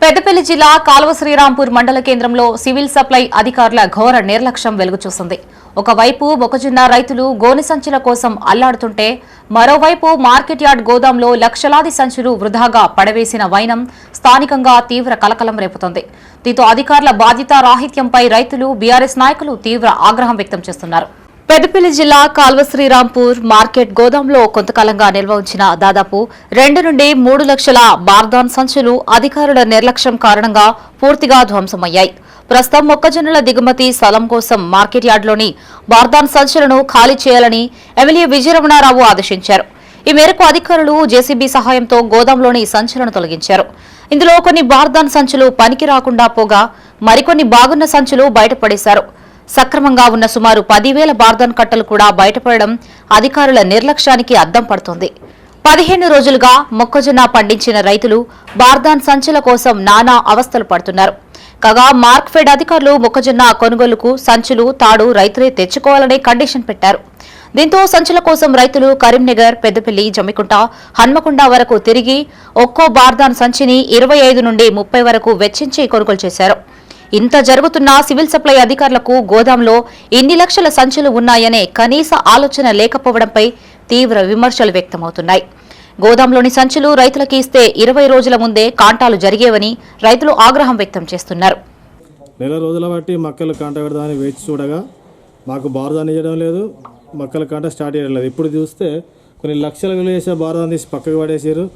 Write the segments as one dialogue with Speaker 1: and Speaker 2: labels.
Speaker 1: పెద్దపల్లి జిల్లా కాలువ శ్రీరాంపూర్ మండల కేంద్రంలో సివిల్ సప్లై అధికారుల ఘోర నిర్లక్ష్యం వెలుగుచూసింది. ఒకవైపు మొక్కజొన్న రైతులు గోనె సంచుల కోసం అల్లాడుతుంటే మరోవైపు మార్కెట్ యార్డ్ గోదాంలో లక్షలాది సంచులు వృధాగా పడవేసిన వైనం స్థానికంగా తీవ్ర కలకలం రేపుతోంది. దీంతో అధికారుల బాధ్యతారాహిత్యంపై రైతులు, బీఆర్ఎస్ నాయకులు తీవ్ర ఆగ్రహం వ్యక్తం చేస్తున్నారు. పెద్దపల్లి జిల్లా కాల్వ శ్రీరాంపూర్ మార్కెట్ గోదాంలో కొంతకాలంగా నిల్వ ఉంచిన దాదాపు 2 నుండి 3 లక్షల బార్దాన్ సంచులు అధికారుల నిర్లక్ష్యం కారణంగా పూర్తిగా ధ్వంసమయ్యాయి. ప్రస్తుతం మొక్కజొన్నల దిగుమతి స్థలం కోసం మార్కెట్ యార్డులోని బార్దాన్ సంచులను ఖాళీ చేయాలని ఎమ్మెల్యే విజయరమణారావు ఆదేశించారు. ఈ మేరకు అధికారులు జేసీబీ సహాయంతో గోదాంలోని సంచులను తొలగించారు. ఇందులో కొన్ని బార్దాన్ సంచులు పనికి రాకుండా పోగా మరికొన్ని బాగున్న సంచులు బయటపడేశారు. సక్రమంగా ఉన్న సుమారు 10,000 బార్దాన్ కట్టలు కూడా బయటపడడం అధికారుల నిర్లక్ష్యానికి అద్దం పడుతోంది. 15 రోజులుగా మొక్కజొన్న పండించిన రైతులు బార్దాన్ సంచుల కోసం నానా అవస్థలు పడుతున్నారు. కాగా మార్క్ఫెడ్ అధికారులు మొక్కజొన్న కొనుగోలుకు సంచులు, తాడు రైతులే తెచ్చుకోవాలనే కండిషన్ పెట్టారు. దీంతో సంచుల కోసం రైతులు కరీంనగర్, పెద్దపల్లి, జమ్మికుంట, హన్మకొండ వరకు తిరిగి ఒక్కో బార్దాన్ సంచిని 25 నుండి 30 వరకు వెచ్చించి కొనుగోలు చేశారు. ఇంత జరుగుతున్నా సివిల్ సప్లై అధికారులకు గోదాంలో ఇన్ని లక్షల సంచులు ఉన్నాయనే కనీస ఆలోచన లేకపోవడంపై తీవ్ర విమర్శలు వ్యక్తమవుతున్నాయి. గోదాంలోని సంచులు రైతులకి ఇస్తే 20 రోజుల ముందే కాంటాలు జరిగేవని రైతులు ఆగ్రహం వ్యక్తం చేస్తున్నారు.
Speaker 2: నెల రోజుల బట్టి మక్కలు కాంట పెడదామని వేచి చూడగా మాకు బార్దాన్ ఇవ్వడం లేదు, మక్కల కాంట స్టార్ట్ చేయడం లేదు. ఇప్పుడు చూస్తే కొన్ని లక్షల విలువ చేసే బార్దాన్ తీసి పక్కకు పడేసారు.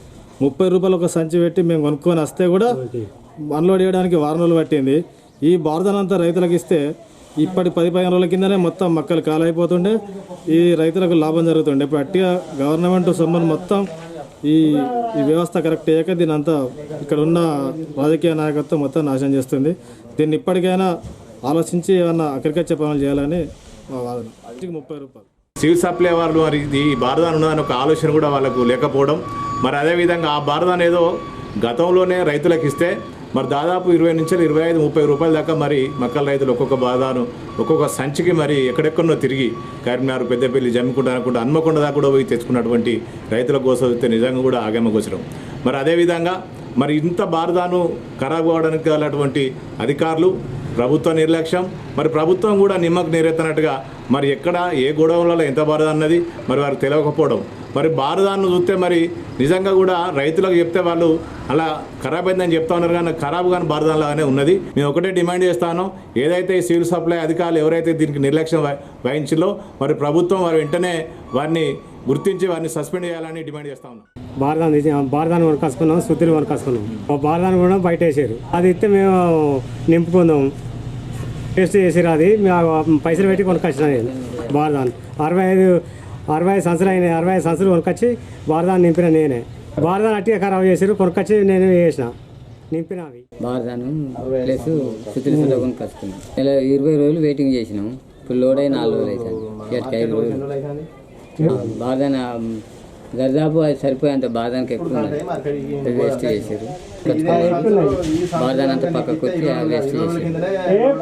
Speaker 2: 30 రూపాయలు ఒక సంచి పెట్టి మేము కొనుక్కొని వస్తే కూడా అన్లోడ్ చేయడానికి వారం రోజులు పట్టింది. ఈ బార్దాన్ అంతా రైతులకు ఇస్తే ఇప్పటి 10-15 రోజుల కిందనే మొత్తం మక్కలు కాలైపోతుండే, ఈ రైతులకు లాభం జరుగుతుండే. ఇప్పుడు అట్టిగా గవర్నమెంట్ సొమ్మును మొత్తం ఈ వ్యవస్థ కరెక్ట్ అయ్యాక దీని అంతా ఇక్కడ ఉన్న రాజకీయ నాయకత్వం మొత్తం నాశనం చేస్తుంది. దీన్ని ఇప్పటికైనా ఆలోచించి ఏమన్నా అగ్రికల్చర్ పనులు చేయాలని మా వాదన. 30 రూపాయలు
Speaker 3: సివిల్ సప్లై వారు మరి ఈ బార్దాన్ ఉన్నదని ఒక ఆలోచన కూడా వాళ్ళకు లేకపోవడం, మరి అదేవిధంగా ఆ బార్దాన్ ఏదో గతంలోనే రైతులకు ఇస్తే మరి దాదాపు 20 నుంచి 25-30 రూపాయల దాకా మరి మక్కల రైతులు ఒక్కొక్క బాధాను ఒక్కొక్క సంచికి మరి ఎక్కడెక్కడో తిరిగి కరీంనగర్, పెద్దపల్లి, జమ్మికుంట అనుకుంటూ హన్మకొండ దాకా కూడా పోయి తెచ్చుకున్నటువంటి రైతుల కోసం అయితే నిజంగా కూడా ఆగమగోచరం. మరి అదేవిధంగా మరి ఇంత బార్దాను ఖరాబ్ కావడానికి గలటువంటి అధికారులు, ప్రభుత్వ నిర్లక్ష్యం, మరి ప్రభుత్వం కూడా నిమ్మకు నీరెత్తనట్టుగా మరి ఎక్కడ ఏ గొడవలలో ఎంత బారదా అన్నది మరి వారికి తెలియకపోవడం, మరి బారదాన్ని చూస్తే మరి నిజంగా కూడా రైతులకు చెప్తే వాళ్ళు అలా ఖరాబ్ అయిందని చెప్తా ఉన్నారు, కానీ ఖరాబ్ కానీ బారదాలాగానే ఉన్నది. మేము ఒకటే డిమాండ్ చేస్తాను, ఏదైతే సివిల్ సప్లై అధికారులు ఎవరైతే దీనికి నిర్లక్ష్యం వహించిందో మరి ప్రభుత్వం వారు వెంటనే వారిని గుర్తించి వారిని సస్పెండ్ చేయాలని డిమాండ్ చేస్తా ఉన్నాం.
Speaker 4: బార్దాన్ కొనుక్కొసుకున్నాం, సుత్తిని కొనుక్కొసుకున్నాం. బార్దాన్ కూడా బయట వేసారు. అది ఇస్తే మేము నింపుకుందాం, టెస్ట్ చేసారు. అది పైసలు పెట్టి కొనుక్కొచ్చినా నేను బార్దాన్ 65 సంవత్సరాలు అయినాయి. 65 సంవత్సరాలు కొనుక్కొచ్చి బార్దాన్ నింపిన నేనే. బార్దాన్ అట్టిగా ఖరాబ్ చేసారు, కొనుక్కొచ్చి నేను వేసిన నింపిన. అవి
Speaker 5: బార్దాను ప్లస్ సుత్తిని సుద్ధ కొనుక్కొచ్చుకున్నాం. 20 రోజులు వెయిటింగ్ చేసినాం. ఇప్పుడు లోడ్ అయి 4 రోజులు అవుతుంది. 5 రోజులు బార్దాన్ దర్దాపు అది సరిపోయేంత బార్దానికి ఎక్కువ వేస్ట్ చేశారు. బార్దాన్ అంతా పక్కకు వచ్చి వేస్ట్ చేశారు.